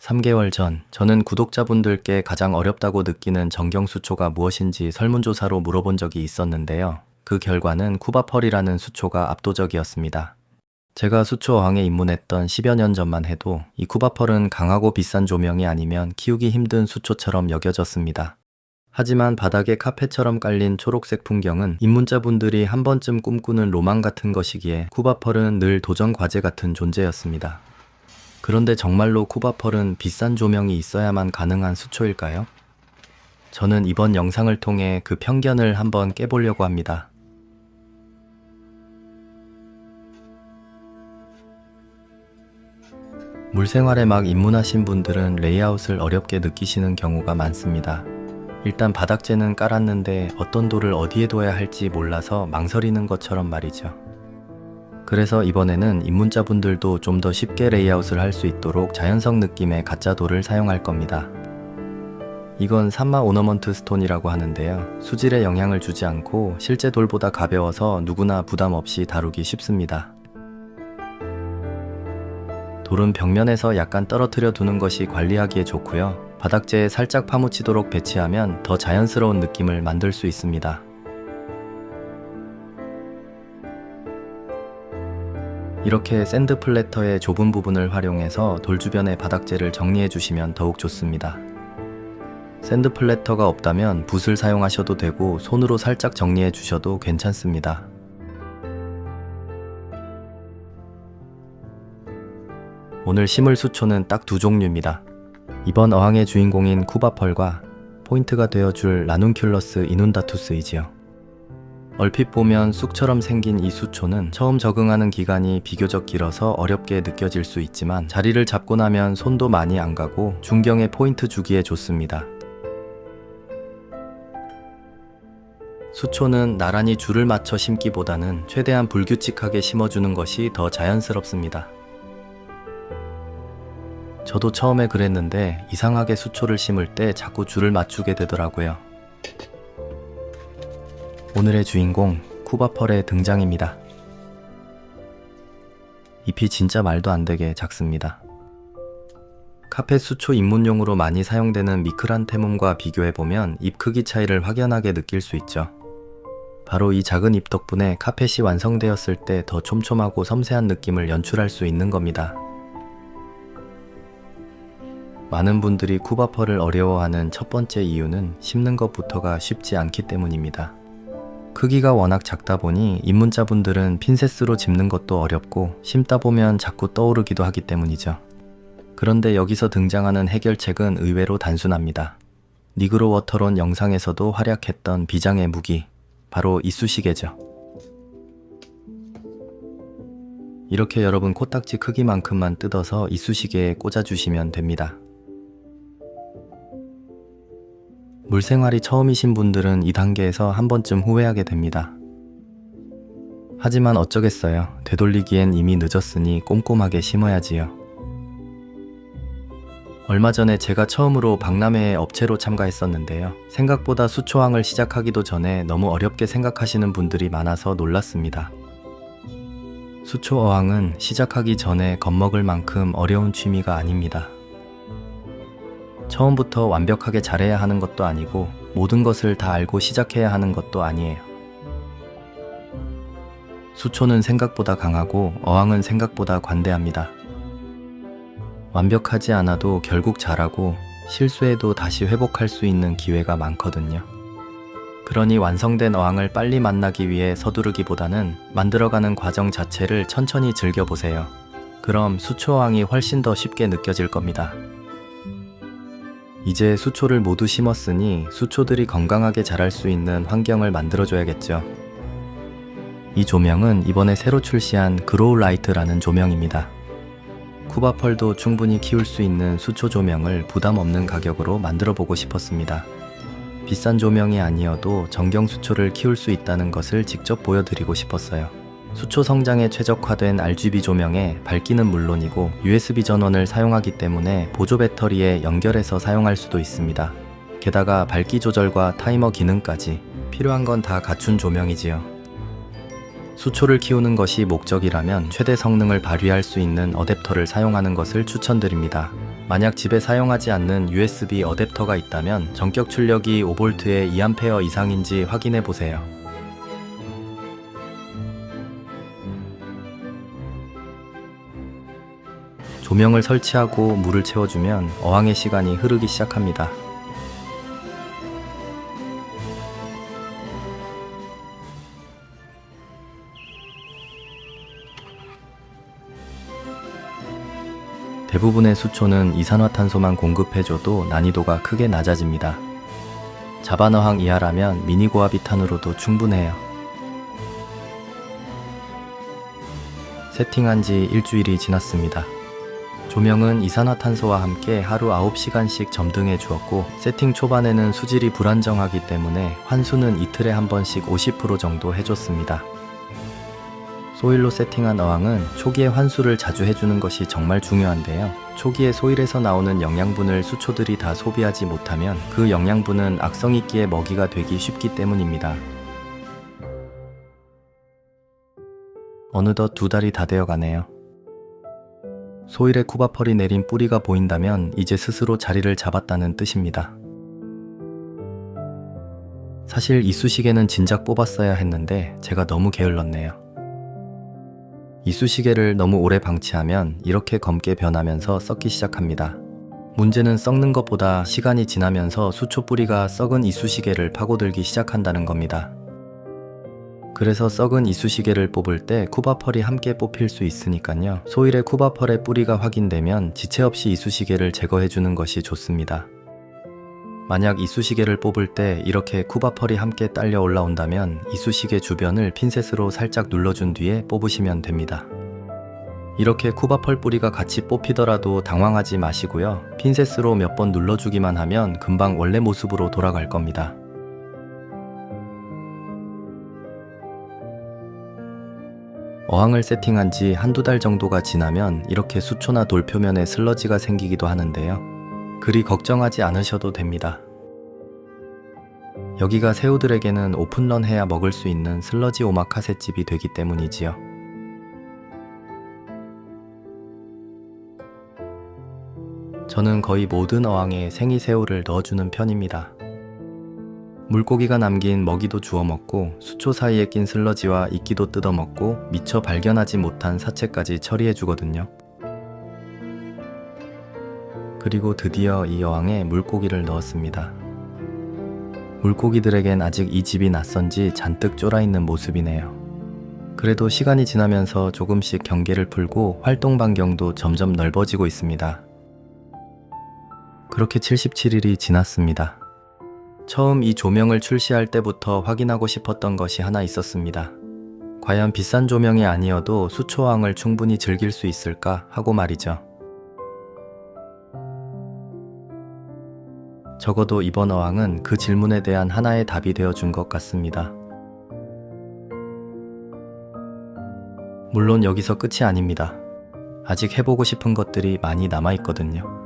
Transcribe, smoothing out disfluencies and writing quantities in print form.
3개월 전, 저는 구독자분들께 가장 어렵다고 느끼는 정경수초가 무엇인지 설문조사로 물어본 적이 있었는데요. 그 결과는 쿠바펄이라는 수초가 압도적이었습니다. 제가 수초 어항에 입문했던 10여 년 전만 해도 이 쿠바펄은 강하고 비싼 조명이 아니면 키우기 힘든 수초처럼 여겨졌습니다. 하지만 바닥에 카펫처럼 깔린 초록색 풍경은 입문자분들이 한 번쯤 꿈꾸는 로망 같은 것이기에 쿠바펄은 늘 도전 과제 같은 존재였습니다. 그런데 정말로 쿠바펄은 비싼 조명이 있어야만 가능한 수초일까요? 저는 이번 영상을 통해 그 편견을 한번 깨보려고 합니다. 물생활에 막 입문하신 분들은 레이아웃을 어렵게 느끼시는 경우가 많습니다. 일단 바닥재는 깔았는데 어떤 돌을 어디에 둬야 할지 몰라서 망설이는 것처럼 말이죠. 그래서 이번에는 입문자분들도 좀 더 쉽게 레이아웃을 할 수 있도록 자연성 느낌의 가짜 돌을 사용할 겁니다. 이건 산마 오너먼트 스톤이라고 하는데요. 수질에 영향을 주지 않고 실제 돌보다 가벼워서 누구나 부담 없이 다루기 쉽습니다. 돌은 벽면에서 약간 떨어뜨려 두는 것이 관리하기에 좋고요. 바닥재에 살짝 파묻히도록 배치하면 더 자연스러운 느낌을 만들 수 있습니다. 이렇게 샌드 플래터의 좁은 부분을 활용해서 돌 주변의 바닥재를 정리해 주시면 더욱 좋습니다. 샌드 플래터가 없다면 붓을 사용하셔도 되고 손으로 살짝 정리해 주셔도 괜찮습니다. 오늘 심을 수초는 딱 두 종류입니다. 이번 어항의 주인공인 쿠바펄과 포인트가 되어줄 라눈큘러스 이눈다투스이지요. 얼핏 보면 쑥처럼 생긴 이 수초는 처음 적응하는 기간이 비교적 길어서 어렵게 느껴질 수 있지만 자리를 잡고 나면 손도 많이 안 가고 중경의 포인트 주기에 좋습니다. 수초는 나란히 줄을 맞춰 심기보다는 최대한 불규칙하게 심어주는 것이 더 자연스럽습니다. 저도 처음에 그랬는데 이상하게 수초를 심을 때 자꾸 줄을 맞추게 되더라고요. 오늘의 주인공 쿠바펄의 등장입니다. 잎이 진짜 말도 안 되게 작습니다. 카펫 수초 입문용으로 많이 사용되는 미크란테뭅과 비교해보면 잎 크기 차이를 확연하게 느낄 수 있죠. 바로 이 작은 잎 덕분에 카펫이 완성되었을 때 더 촘촘하고 섬세한 느낌을 연출할 수 있는 겁니다. 많은 분들이 쿠바펄을 어려워하는 첫 번째 이유는 심는 것부터가 쉽지 않기 때문입니다. 크기가 워낙 작다 보니 입문자분들은 핀셋으로 짚는 것도 어렵고 심다 보면 자꾸 떠오르기도 하기 때문이죠. 그런데 여기서 등장하는 해결책은 의외로 단순합니다. 니그로 워터론 영상에서도 활약했던 비장의 무기, 바로 이쑤시개죠. 이렇게 여러분 코딱지 크기만큼만 뜯어서 이쑤시개에 꽂아주시면 됩니다. 물생활이 처음이신 분들은 이 단계에서 한 번쯤 후회하게 됩니다. 하지만 어쩌겠어요. 되돌리기엔 이미 늦었으니 꼼꼼하게 심어야지요. 얼마 전에 제가 처음으로 박람회에 업체로 참가했었는데요. 생각보다 수초항을 시작하기도 전에 너무 어렵게 생각하시는 분들이 많아서 놀랐습니다. 수초 어항은 시작하기 전에 겁먹을 만큼 어려운 취미가 아닙니다. 처음부터 완벽하게 잘해야 하는 것도 아니고 모든 것을 다 알고 시작해야 하는 것도 아니에요. 수초는 생각보다 강하고 어항은 생각보다 관대합니다. 완벽하지 않아도 결국 잘하고 실수해도 다시 회복할 수 있는 기회가 많거든요. 그러니 완성된 어항을 빨리 만나기 위해 서두르기보다는 만들어가는 과정 자체를 천천히 즐겨보세요. 그럼 수초 어항이 훨씬 더 쉽게 느껴질 겁니다. 이제 수초를 모두 심었으니 수초들이 건강하게 자랄 수 있는 환경을 만들어줘야겠죠. 이 조명은 이번에 새로 출시한 그로우 라이트라는 조명입니다. 쿠바펄도 충분히 키울 수 있는 수초 조명을 부담 없는 가격으로 만들어 보고 싶었습니다. 비싼 조명이 아니어도 정경수초를 키울 수 있다는 것을 직접 보여드리고 싶었어요. 수초 성장에 최적화된 RGB 조명에 밝기는 물론이고 USB 전원을 사용하기 때문에 보조 배터리에 연결해서 사용할 수도 있습니다. 게다가 밝기 조절과 타이머 기능까지 필요한 건 다 갖춘 조명이지요. 수초를 키우는 것이 목적이라면 최대 성능을 발휘할 수 있는 어댑터를 사용하는 것을 추천드립니다. 만약 집에 사용하지 않는 USB 어댑터가 있다면 전격 출력이 5V에 2A 이상인지 확인해 보세요. 조명을 설치하고 물을 채워주면 어항의 시간이 흐르기 시작합니다. 대부분의 수초는 이산화탄소만 공급해줘도 난이도가 크게 낮아집니다. 자반어항 이하라면 미니고아비탄으로도 충분해요. 세팅한 지 일주일이 지났습니다. 조명은 이산화탄소와 함께 하루 9시간씩 점등해 주었고, 세팅 초반에는 수질이 불안정하기 때문에 환수는 이틀에 한 번씩 50% 정도 해줬습니다. 소일로 세팅한 어항은 초기에 환수를 자주 해주는 것이 정말 중요한데요. 초기에 소일에서 나오는 영양분을 수초들이 다 소비하지 못하면 그 영양분은 악성이끼의 먹이가 되기 쉽기 때문입니다. 어느덧 2달이 다 되어 가네요. 소일에 쿠바펄이 내린 뿌리가 보인다면 이제 스스로 자리를 잡았다는 뜻입니다. 사실 이쑤시개는 진작 뽑았어야 했는데 제가 너무 게을렀네요. 이쑤시개를 너무 오래 방치하면 이렇게 검게 변하면서 썩기 시작합니다. 문제는 썩는 것보다 시간이 지나면서 수초 뿌리가 썩은 이쑤시개를 파고들기 시작한다는 겁니다. 그래서 썩은 이쑤시개를 뽑을 때 쿠바펄이 함께 뽑힐 수 있으니까요. 소일에 쿠바펄의 뿌리가 확인되면 지체 없이 이쑤시개를 제거해주는 것이 좋습니다. 만약 이쑤시개를 뽑을 때 이렇게 쿠바펄이 함께 딸려 올라온다면 이쑤시개 주변을 핀셋으로 살짝 눌러준 뒤에 뽑으시면 됩니다. 이렇게 쿠바펄 뿌리가 같이 뽑히더라도 당황하지 마시고요. 핀셋으로 몇 번 눌러주기만 하면 금방 원래 모습으로 돌아갈 겁니다. 어항을 세팅한 지 한두 달 정도가 지나면 이렇게 수초나 돌 표면에 슬러지가 생기기도 하는데요. 그리 걱정하지 않으셔도 됩니다. 여기가 새우들에게는 오픈런 해야 먹을 수 있는 슬러지 오마카세집이 되기 때문이지요. 저는 거의 모든 어항에 생이새우를 넣어주는 편입니다. 물고기가 남긴 먹이도 주워 먹고 수초 사이에 낀 슬러지와 이끼도 뜯어 먹고 미처 발견하지 못한 사체까지 처리해 주거든요. 그리고 드디어 이 어항에 물고기를 넣었습니다. 물고기들에겐 아직 이 집이 낯선지 잔뜩 쫄아있는 모습이네요. 그래도 시간이 지나면서 조금씩 경계를 풀고 활동 반경도 점점 넓어지고 있습니다. 그렇게 77일이 지났습니다. 처음 이 조명을 출시할 때부터 확인하고 싶었던 것이 하나 있었습니다. 과연 비싼 조명이 아니어도 수초어항을 충분히 즐길 수 있을까 하고 말이죠. 적어도 이번 어항은 그 질문에 대한 하나의 답이 되어준 것 같습니다. 물론 여기서 끝이 아닙니다. 아직 해보고 싶은 것들이 많이 남아있거든요.